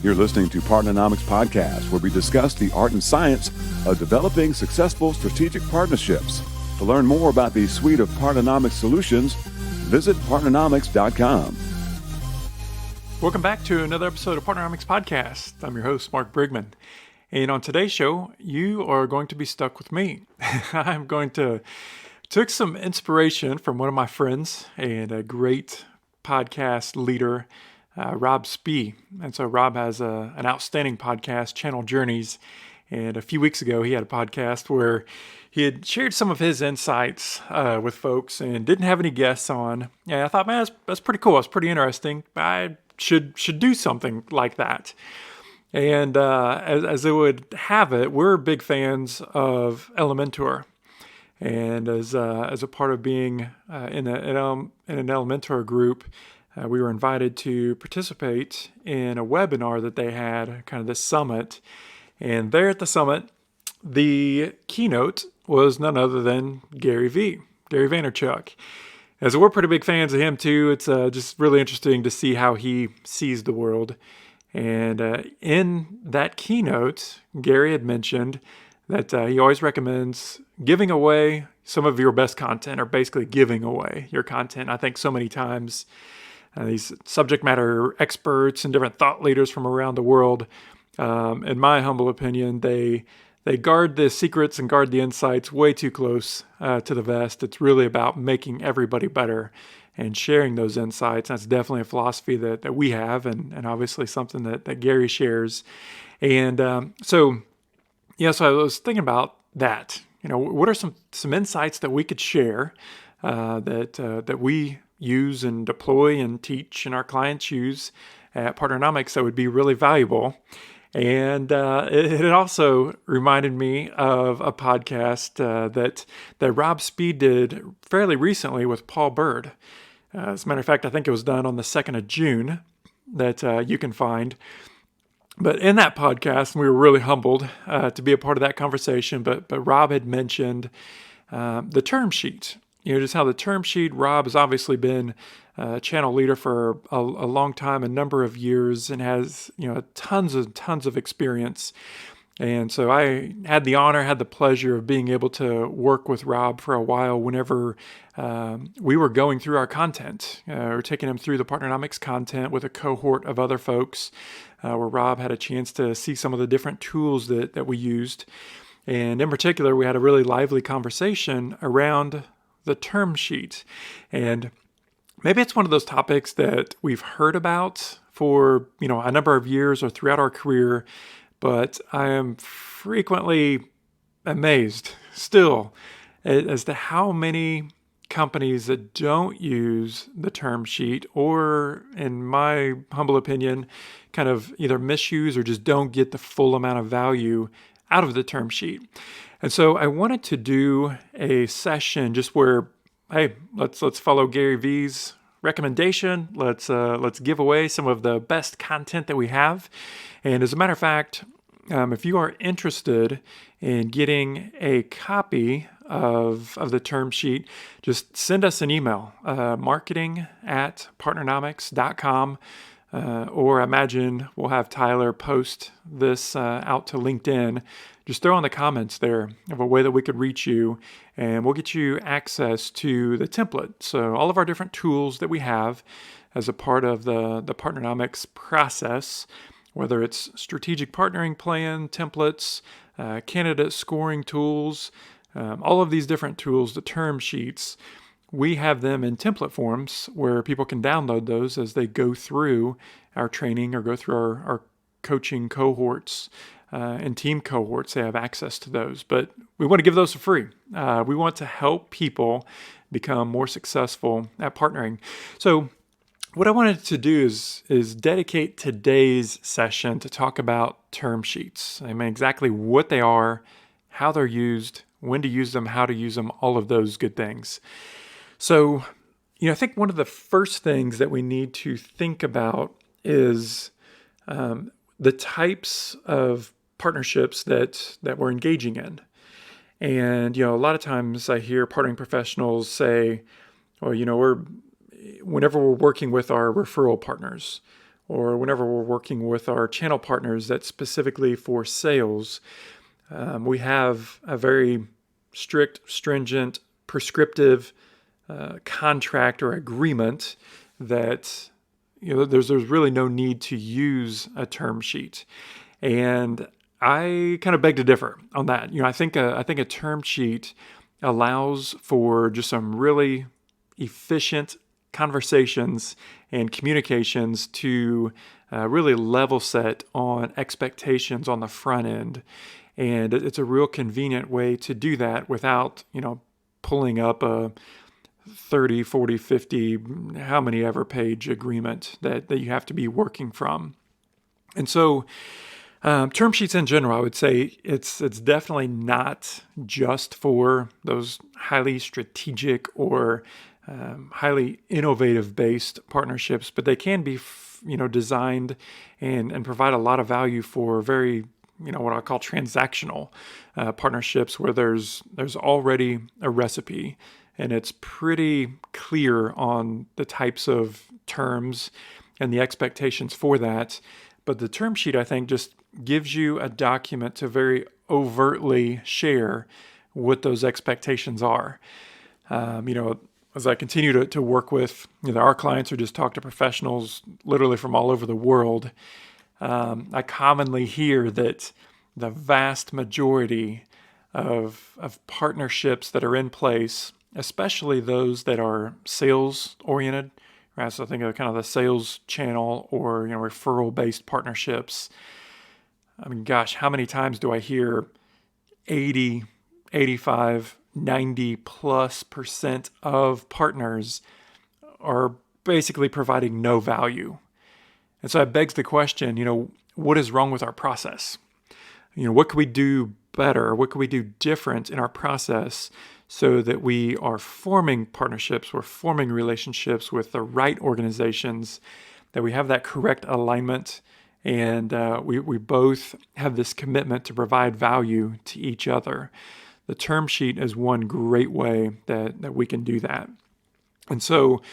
You're listening to Partnernomics Podcast, where we discuss the art and science of developing successful strategic partnerships. To learn more about the suite of Partnernomics solutions, visit partnernomics.com. Welcome back to another episode of Partnernomics Podcast. I'm your host, Mark Brigman. And on today's show, you are going to be stuck with me. I'm going to took some inspiration from one of my friends and a great podcast leader, Rob Spee. And so Rob has an outstanding podcast, Channel Journeys. And a few weeks ago, he had a podcast where he had shared some of his insights with folks and didn't have any guests on. And I thought, man, that's pretty cool. It's pretty interesting. I should do something like that. And as it would have it, we're big fans of Elementor. And as a part of being in an Elementor group, we were invited to participate in a webinar that they had, kind of this summit. And there at the summit, the keynote was none other than Gary Vaynerchuk. And so we're pretty big fans of him too. It's just really interesting to see how he sees the world. And in that keynote, Gary had mentioned that he always recommends giving away some of your best content, or basically giving away your content. I think so many times these subject matter experts and different thought leaders from around the world, in my humble opinion, they guard the secrets and guard the insights way too close to the vest. It's really about making everybody better and sharing those insights. That's definitely a philosophy that we have, and obviously something that Gary shares. And so I was thinking about that. What are some insights that we could share that we use and deploy and teach and our clients use at Partnernomics that would be really valuable? And it also reminded me of a podcast that Rob Spee did fairly recently with Paul Bird. As a matter of fact, I think it was done on the 2nd of June that you can find. But in that podcast, we were really humbled to be a part of that conversation. But Rob had mentioned the term sheet. Just how the term sheet, Rob has obviously been a channel leader for a long time, a number of years, and has tons of experience. And so I had the pleasure of being able to work with Rob for a while whenever we were going through our content. We're taking him through the Partnernomics content with a cohort of other folks, where Rob had a chance to see some of the different tools that we used. And in particular, we had a really lively conversation around the term sheet. And maybe it's one of those topics that we've heard about for, a number of years or throughout our career, but I am frequently amazed still as to how many companies that don't use the term sheet, or in my humble opinion, kind of either misuse or just don't get the full amount of value out of the term sheet. And so I wanted to do a session just where, hey, let's follow Gary V's recommendation. Let's give away some of the best content that we have. And as a matter of fact, if you are interested in getting a copy of the term sheet, just send us an email, marketing@partnernomics.com. Or I imagine we'll have Tyler post this out to LinkedIn. Just throw in the comments there of a way that we could reach you, and we'll get you access to the template. So all of our different tools that we have as a part of the Partnernomics process, whether it's strategic partnering plan, templates, candidate scoring tools, all of these different tools, the term sheets, we have them in template forms where people can download those as they go through our training or go through our coaching cohorts and team cohorts. They have access to those, but we want to give those for free. We want to help people become more successful at partnering. So what I wanted to do is dedicate today's session to talk about term sheets. I mean, exactly what they are, how they're used, when to use them, how to use them, all of those good things. So, I think one of the first things that we need to think about is the types of partnerships that we're engaging in. And, a lot of times I hear partnering professionals say, well, whenever we're working with our referral partners, or whenever we're working with our channel partners that's specifically for sales, we have a very strict, stringent, prescriptive contract or agreement that there's really no need to use a term sheet. And I kind of beg to differ on that. I think a term sheet allows for just some really efficient conversations and communications to really level set on expectations on the front end. And it's a real convenient way to do that without, pulling up a 30, 40, 50, how many ever page agreement that you have to be working from. And so term sheets in general, I would say it's definitely not just for those highly strategic or highly innovative based partnerships, but they can be designed and provide a lot of value for very what I call transactional partnerships, where there's already a recipe and it's pretty clear on the types of terms and the expectations for that. But the term sheet, I think, just gives you a document to very overtly share what those expectations are. As I continue to work with our clients or just talk to professionals literally from all over the world, I commonly hear that the vast majority of partnerships that are in place, especially those that are sales oriented, right? So think of kind of the sales channel or referral-based partnerships. I mean, gosh, how many times do I hear 80, 85, 90+% of partners are basically providing no value? And so it begs the question, what is wrong with our process? What could we do better? What could we do different in our process so that we are forming partnerships, we're forming relationships with the right organizations, that we have that correct alignment, and we both have this commitment to provide value to each other. The term sheet is one great way that we can do that. And so,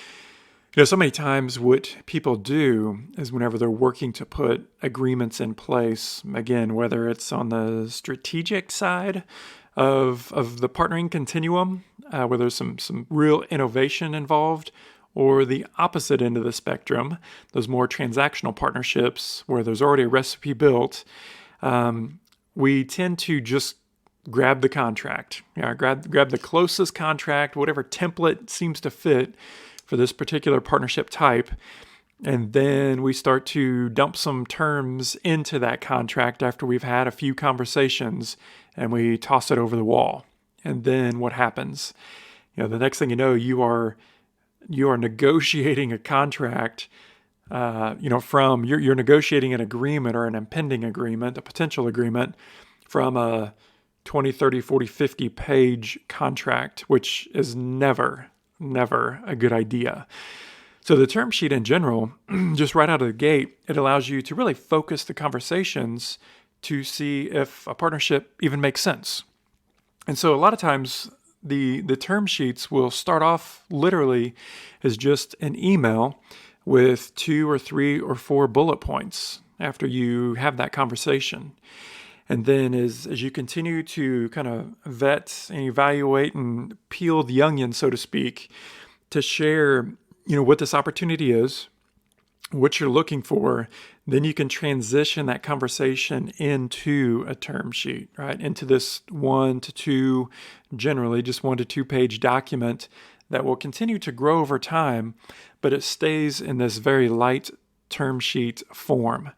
so many times what people do is whenever they're working to put agreements in place, again, whether it's on the strategic side of the partnering continuum, where there's some real innovation involved, or the opposite end of the spectrum, those more transactional partnerships where there's already a recipe built, we tend to just grab the contract, grab the closest contract, whatever template seems to fit for this particular partnership type, and then we start to dump some terms into that contract after we've had a few conversations, and we toss it over the wall. And then what happens? The next thing you know, you are negotiating a contract. You're negotiating an agreement or an impending agreement, a potential agreement, from a 20, 30, 40, 50 page contract, which is never a good idea. So the term sheet in general, just right out of the gate, it allows you to really focus the conversations to see if a partnership even makes sense. And so a lot of times the term sheets will start off literally as just an email with 2 or 3 or 4 bullet points after you have that conversation. And then as you continue to kind of vet and evaluate and peel the onion, so to speak, to share, what this opportunity is, what you're looking for, then you can transition that conversation into a term sheet, right? Into this 1 to 2, generally just 1 to 2 page document that will continue to grow over time, but it stays in this very light term sheet form.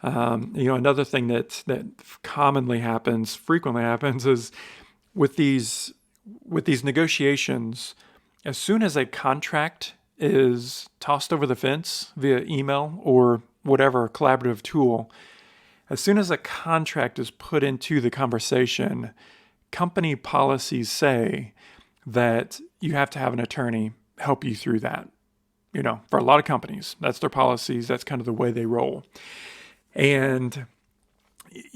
Another thing that frequently happens is with these negotiations, as soon as a contract is tossed over the fence via email or whatever collaborative tool, as soon as a contract is put into the conversation, company policies say that you have to have an attorney help you through that. For a lot of companies, that's their policies. That's kind of the way they roll. And,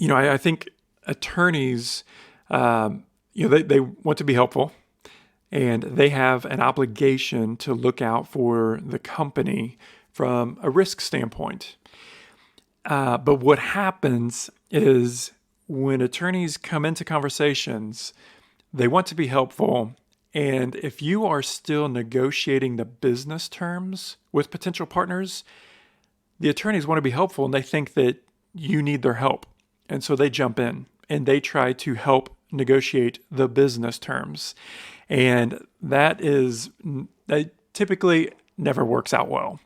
I think attorneys, they want to be helpful, and they have an obligation to look out for the company from a risk standpoint. But what happens is when attorneys come into conversations, they want to be helpful. And if you are still negotiating the business terms with potential partners, the attorneys want to be helpful and they think that you need their help. And so they jump in and they try to help negotiate the business terms. And that typically never works out well.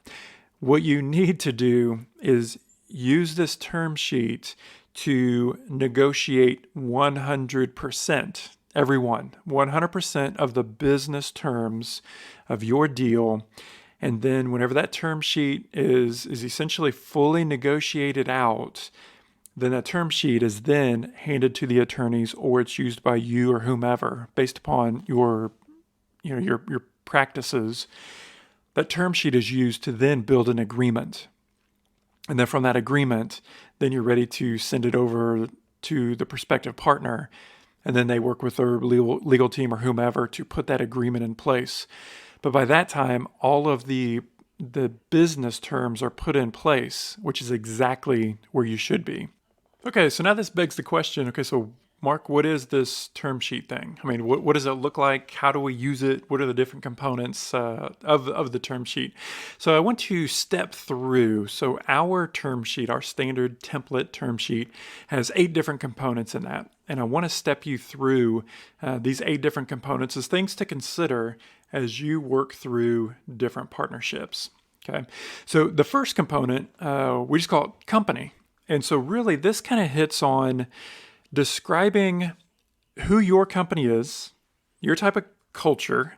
What you need to do is use this term sheet to negotiate 100%, everyone, 100% of the business terms of your deal. And then whenever that term sheet is essentially fully negotiated out, then that term sheet is then handed to the attorneys, or it's used by you or whomever based upon your practices. That term sheet is used to then build an agreement. And then from that agreement, then you're ready to send it over to the prospective partner. And then they work with their legal team or whomever to put that agreement in place. But by that time, all of the business terms are put in place, which is exactly where you should be. Okay, so now this begs the question, okay, so Mark, what is this term sheet thing? I mean, what does it look like? How do we use it? What are the different components of the term sheet? So I want to step through. So our term sheet, our standard template term sheet, has 8 different components in that. And I want to step you through these 8 different components as things to consider as you work through different partnerships. Okay, so the first component, we just call it company. And so really this kind of hits on describing who your company is, your type of culture,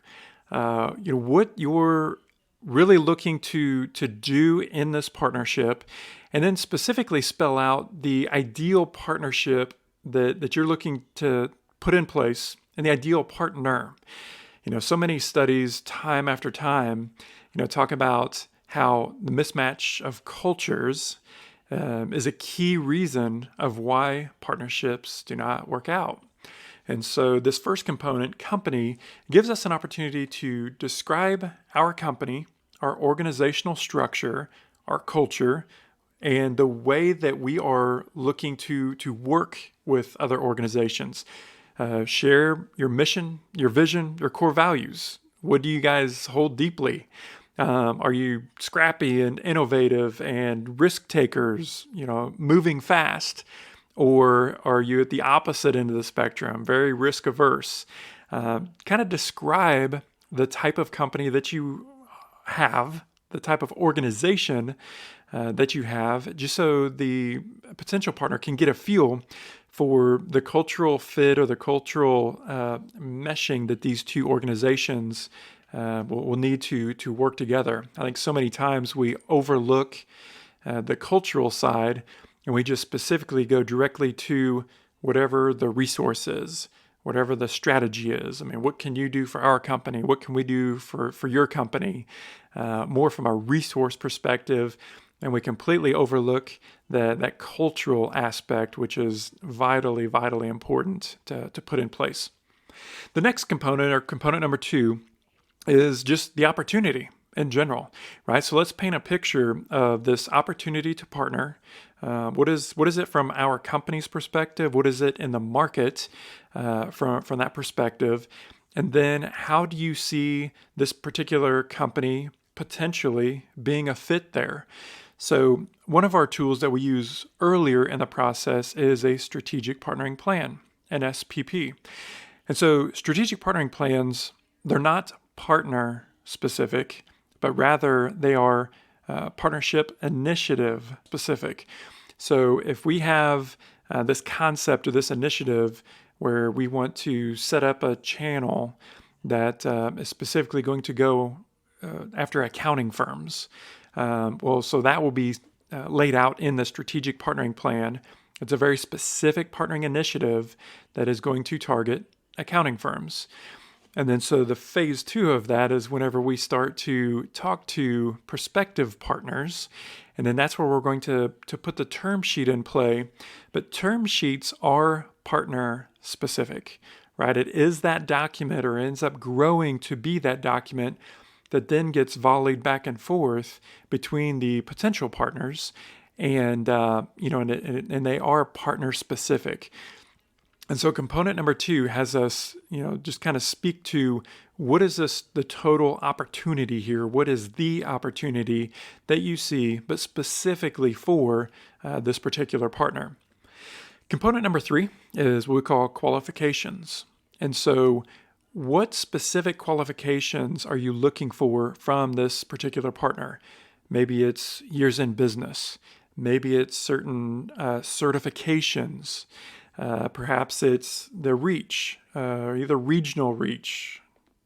what you're really looking to do in this partnership, and then specifically spell out the ideal partnership that you're looking to put in place and the ideal partner. So many studies time after time, talk about how the mismatch of cultures is a key reason of why partnerships do not work out. And so this first component, company, gives us an opportunity to describe our company, our organizational structure, our culture, and the way that we are looking to work with other organizations. Share your mission, your vision, your core values. What do you guys hold deeply? Are you scrappy and innovative and risk takers, moving fast? Or are you at the opposite end of the spectrum, very risk averse? Kind of describe the type of company that you have, the type of organization that you have, just so the potential partner can get a feel for the cultural fit or the cultural meshing that these two organizations will need to work together. I think so many times we overlook the cultural side and we just specifically go directly to whatever the resource is, whatever the strategy is. I mean, what can you do for our company? What can we do for your company? More from a resource perspective. And we completely overlook that cultural aspect, which is vitally, vitally important to put in place. The next component, or component number 2, is just the opportunity in general, right? So let's paint a picture of this opportunity to partner. What is it from our company's perspective? What is it in the market from that perspective? And then how do you see this particular company potentially being a fit there? So one of our tools that we use earlier in the process is a strategic partnering plan, an SPP. And so strategic partnering plans, they're not partner specific, but rather they are partnership initiative specific. So if we have this concept or this initiative where we want to set up a channel that is specifically going to go after accounting firms, so that will be laid out in the strategic partnering plan. It's a very specific partnering initiative that is going to target accounting firms. And then so the phase 2 of that is whenever we start to talk to prospective partners, and then that's where we're going to put the term sheet in play. But term sheets are partner specific, right? It is that document, or ends up growing to be that document that then gets volleyed back and forth between the potential partners. and and they are partner specific. And so component number 2 has us, just kind of speak to what is the total opportunity here? What is the opportunity that you see, but specifically for this particular partner? Component number 3 is what we call qualifications. And so what specific qualifications are you looking for from this particular partner? Maybe it's years in business. Maybe it's certain certifications. Perhaps it's the reach, either regional reach,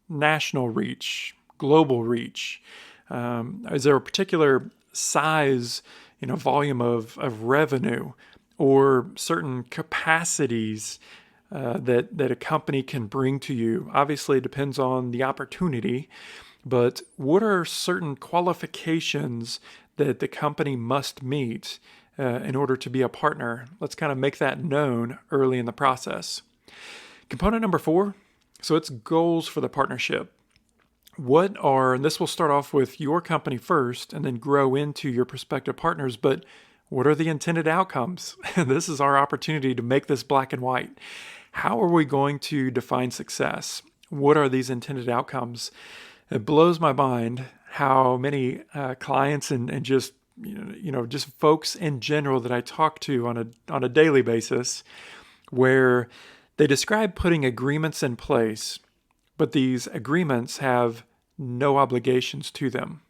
national reach, global reach. Is there a particular size, volume of revenue, or certain capacities that a company can bring to you? Obviously, it depends on the opportunity, but what are certain qualifications that the company must meet in order to be a partner? Let's kind of make that known early in the process. Component number 4, so it's goals for the partnership. And this will start off with your company first and then grow into your prospective partners, but what are the intended outcomes? This is our opportunity to make this black and white. How are we going to define success? What are these intended outcomes? It blows my mind how many clients and just just folks in general that I talk to on a daily basis, where they describe putting agreements in place, but these agreements have no obligations to them.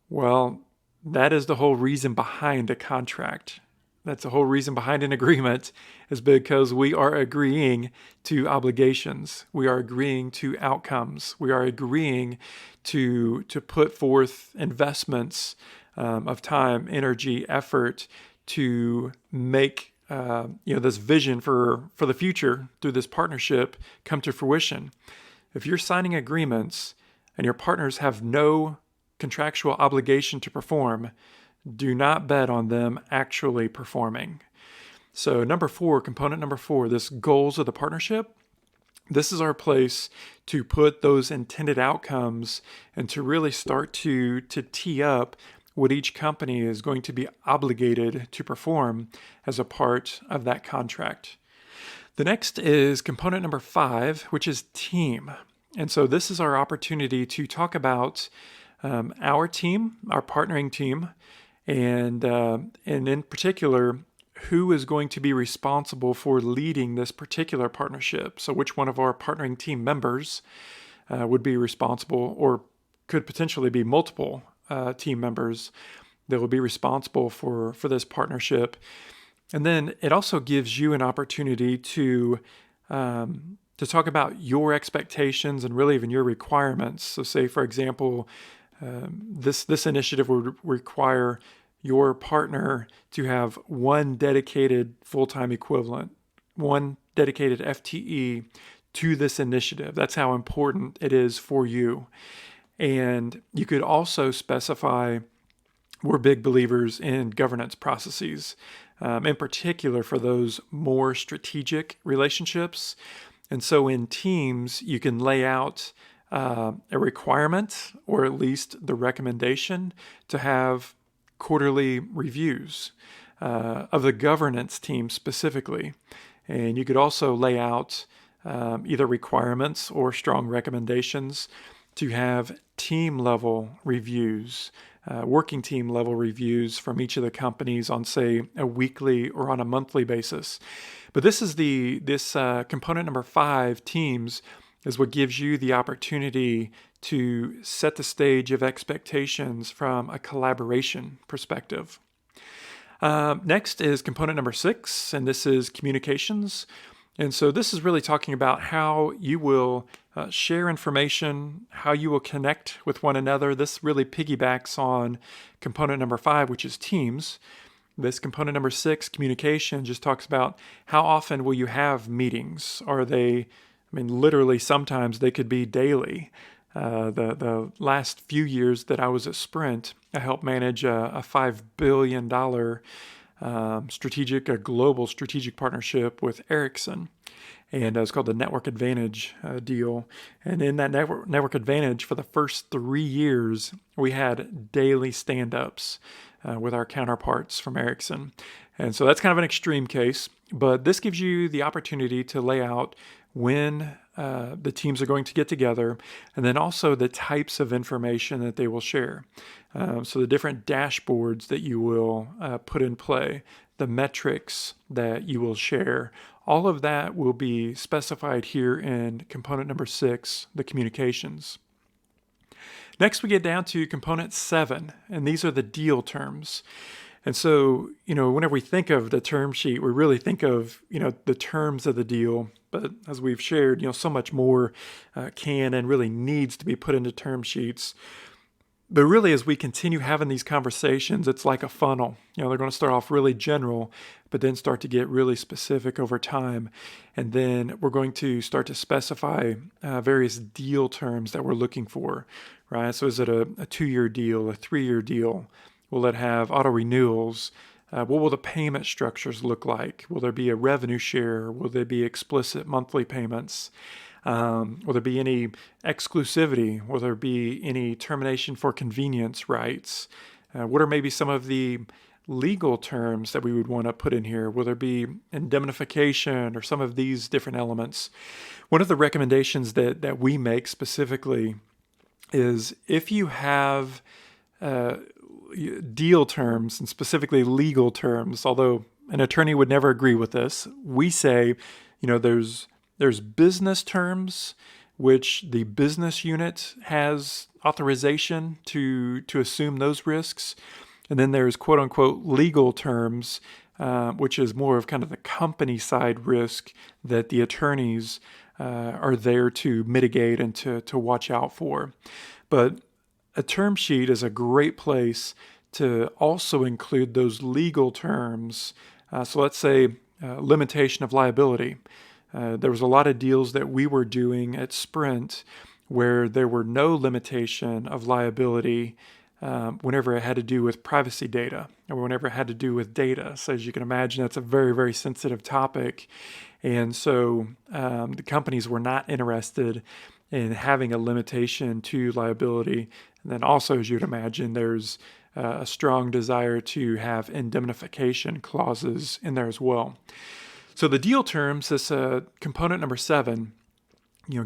Well, that is the whole reason behind a contract. That's the whole reason behind an agreement, is because we are agreeing to obligations. We are agreeing to outcomes. We are agreeing to put forth investments of time, energy, effort to make this vision for the future through this partnership come to fruition. If you're signing agreements and your partners have no contractual obligation to perform, do not bet on them actually performing. So component number 4, this goals of the partnership. This is our place to put those intended outcomes and to really start to tee up what each company is going to be obligated to perform as a part of that contract. The next is component number 5, which is team. And so this is our opportunity to talk about our team, our partnering team, and in particular, who is going to be responsible for leading this particular partnership. So which one of our partnering team members would be responsible, or could potentially be multiple team members that will be responsible for this partnership. And then it also gives you an opportunity to talk about your expectations and really even your requirements. So say, for example, this initiative would require your partner to have one dedicated full-time equivalent, one dedicated FTE to this initiative. That's how important it is for you. And you could also specify, we're big believers in governance processes, in particular for those more strategic relationships. And so in teams, you can lay out a requirement, or at least the recommendation, to have quarterly reviews of the governance team specifically. And you could also lay out either requirements or strong recommendations to have team level reviews, working team level reviews from each of the companies on, say, a weekly or on a monthly basis. But this component number 5, teams, is what gives you the opportunity to set the stage of expectations from a collaboration perspective. Next is component number 6, and this is communications. And so this is really talking about how you will share information, how you will connect with one another. This really piggybacks on component number 5, which is teams. This component number 6, communication, just talks about how often will you have meetings. Are they, literally sometimes they could be daily. The last few years that I was at Sprint, I helped manage a $5 billion global strategic partnership with Ericsson. And it's called the Network Advantage deal. And in that Network Advantage, for the first 3 years, we had daily stand-ups. with our counterparts from Ericsson. And so that's kind of an extreme case, but this gives you the opportunity to lay out when the teams are going to get together, and then also the types of information that they will share. So the different dashboards that you will put in play, the metrics that you will share, all of that will be specified here in component number 6, the communications. Next, we get down to component 7, and these are the deal terms. And so, whenever we think of the term sheet, we really think of, the terms of the deal. But as we've shared, so much more can and really needs to be put into term sheets. But really, as we continue having these conversations, it's like a funnel. They're going to start off really general, but then start to get really specific over time. And then we're going to start to specify various deal terms that we're looking for, right? So is it a 2-year deal, a 3-year deal? Will it have auto renewals? What will the payment structures look like? Will there be a revenue share? Will there be explicit monthly payments? Will there be any exclusivity? Will there be any termination for convenience rights? What are maybe some of the legal terms that we would want to put in here? Will there be indemnification or some of these different elements? One of the recommendations that we make specifically is if you have deal terms and specifically legal terms, although an attorney would never agree with this, we say, there's business terms, which the business unit has authorization to assume those risks. And then there's quote unquote legal terms, which is more of kind of the company side risk that the attorneys are there to mitigate and to watch out for. But a term sheet is a great place to also include those legal terms. So let's say limitation of liability. There was a lot of deals that we were doing at Sprint where there were no limitation of liability whenever it had to do with privacy data or whenever it had to do with data. So as you can imagine, that's a very, very sensitive topic. And so the companies were not interested in having a limitation to liability. And then also, as you'd imagine, there's a strong desire to have indemnification clauses in there as well. So the deal terms, this component number 7,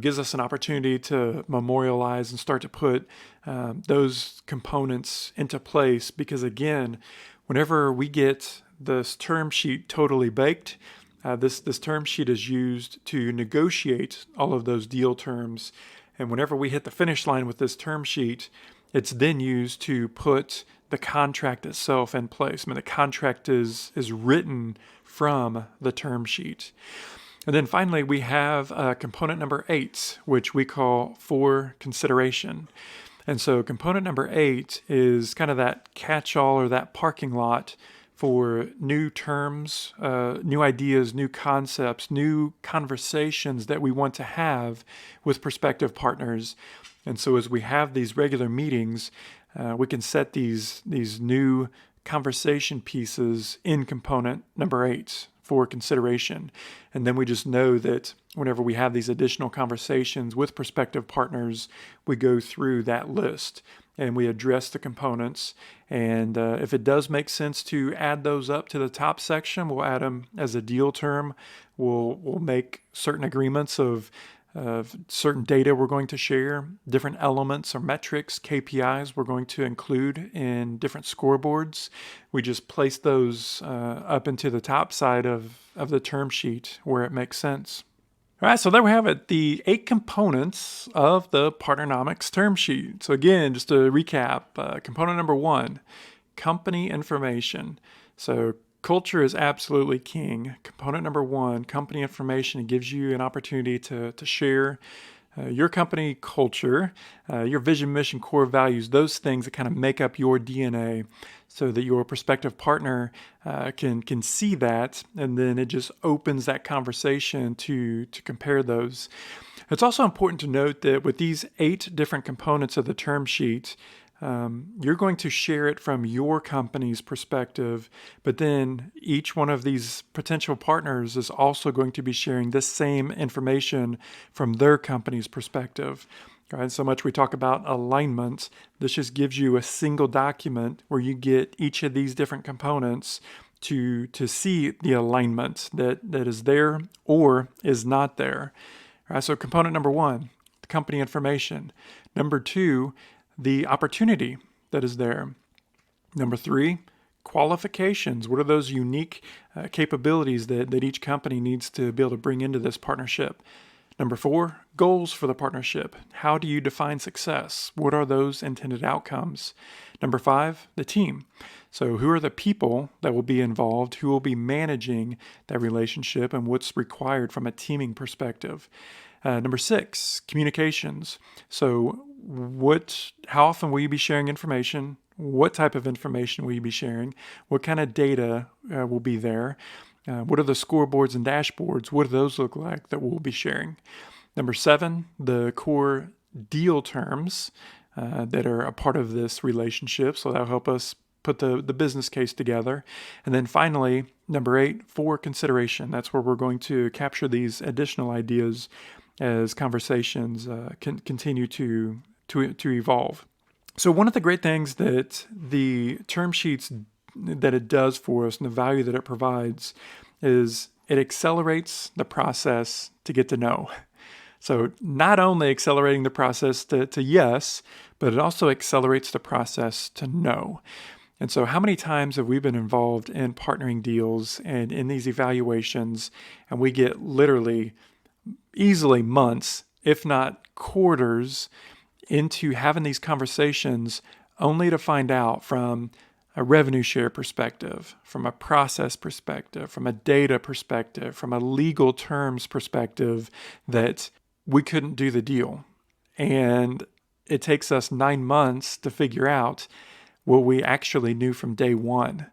gives us an opportunity to memorialize and start to put those components into place. Because again, whenever we get this term sheet totally baked, this term sheet is used to negotiate all of those deal terms. And whenever we hit the finish line with this term sheet, it's then used to put the contract itself in place. The contract is written from the term sheet. And then finally, we have component number 8, which we call for consideration. And so component number 8 is kind of that catch-all or that parking lot for new terms, new ideas, new concepts, new conversations that we want to have with prospective partners. And so as we have these regular meetings, we can set these new conversation pieces in component number 8 for consideration. And then we just know that whenever we have these additional conversations with prospective partners, we go through that list and we address the components. And if it does make sense to add those up to the top section, we'll add them as a deal term. We'll make certain agreements of certain data we're going to share, different elements or metrics, KPIs we're going to include in different scoreboards. We just place those up into the top side of the term sheet where it makes sense. All right, so there we have it, the 8 components of the Partnernomics term sheet. So again, just to recap, component number 1, company information. So culture is absolutely king. Component number 1, company information. It gives you an opportunity to share your company culture, your vision, mission, core values, those things that kind of make up your DNA so that your prospective partner can see that, and then it just opens that conversation to compare those. It's also important to note that with these 8 different components of the term sheet, you're going to share it from your company's perspective, but then each one of these potential partners is also going to be sharing this same information from their company's perspective. Right? So much we talk about alignment. This just gives you a single document where you get each of these different components to see the alignment that is there or is not there. Right? So component number one, the company information. Number two, the opportunity that is there. Number three, qualifications. What are those unique capabilities that each company needs to be able to bring into this partnership? Number four, goals for the partnership. How do you define success? What are those intended outcomes? Number five, the team. So who are the people that will be involved? Who will be managing that relationship and what's required from a teaming perspective? Number six, communications. So how often will you be sharing information? What type of information will you be sharing? What kind of data will be there? What are the scoreboards and dashboards? What do those look like that we'll be sharing? Number seven, the core deal terms that are a part of this relationship. So that'll help us put the business case together. And then finally, number eight, for consideration. That's where we're going to capture these additional ideas as conversations continue to evolve. So one of the great things that the term sheets that it does for us and the value that it provides is it accelerates the process to get to know. So not only accelerating the process to yes, but it also accelerates the process to no. And so how many times have we been involved in partnering deals and in these evaluations, and we get literally easily months, if not quarters, into having these conversations only to find out from a revenue share perspective, from a process perspective, from a data perspective, from a legal terms perspective, that we couldn't do the deal. And it takes us 9 months to figure out what we actually knew from day one.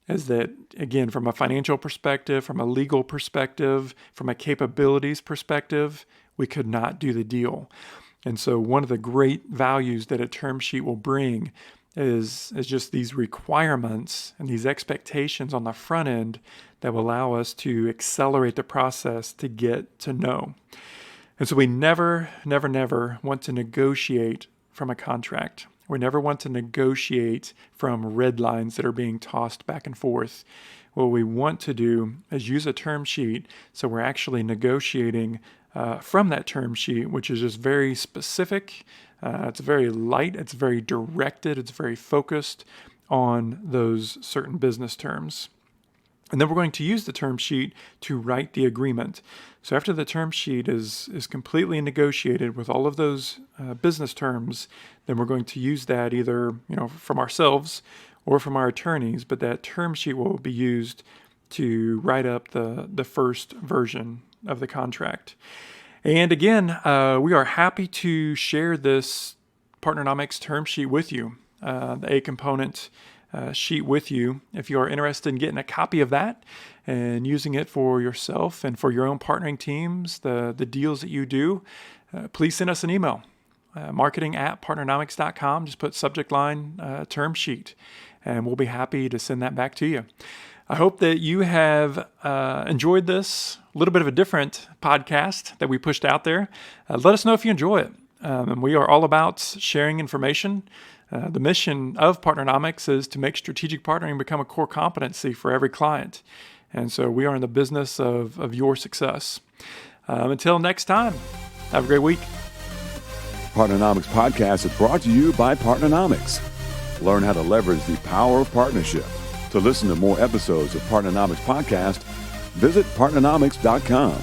Is that, again, from a financial perspective, from a legal perspective, from a capabilities perspective, we could not do the deal. And so one of the great values that a term sheet will bring is just these requirements and these expectations on the front end that will allow us to accelerate the process to get to know. And so we never want to negotiate from a contract. We never want to negotiate from red lines that are being tossed back and forth. What we want to do is use a term sheet so we're actually negotiating from that term sheet, which is just very specific. It's very light, it's very directed, it's very focused on those certain business terms. And then we're going to use the term sheet to write the agreement. So after the term sheet is completely negotiated with all of those business terms, then we're going to use that either from ourselves or from our attorneys, but that term sheet will be used to write up the first version of the contract. And again, we are happy to share this Partnernomics term sheet with you, the A-component sheet with you. If you are interested in getting a copy of that and using it for yourself and for your own partnering teams, the deals that you do, please send us an email, marketing@partnernomics.com. Just put subject line term sheet, and we'll be happy to send that back to you. I hope that you have enjoyed this little bit of a different podcast that we pushed out there. Let us know if you enjoy it. And we are all about sharing information. The mission of Partnernomics is to make strategic partnering become a core competency for every client. And so we are in the business of your success. Until next time, have a great week. Partnernomics Podcast is brought to you by Partnernomics. Learn how to leverage the power of partnership. To listen to more episodes of Partnernomics Podcast, visit partnernomics.com.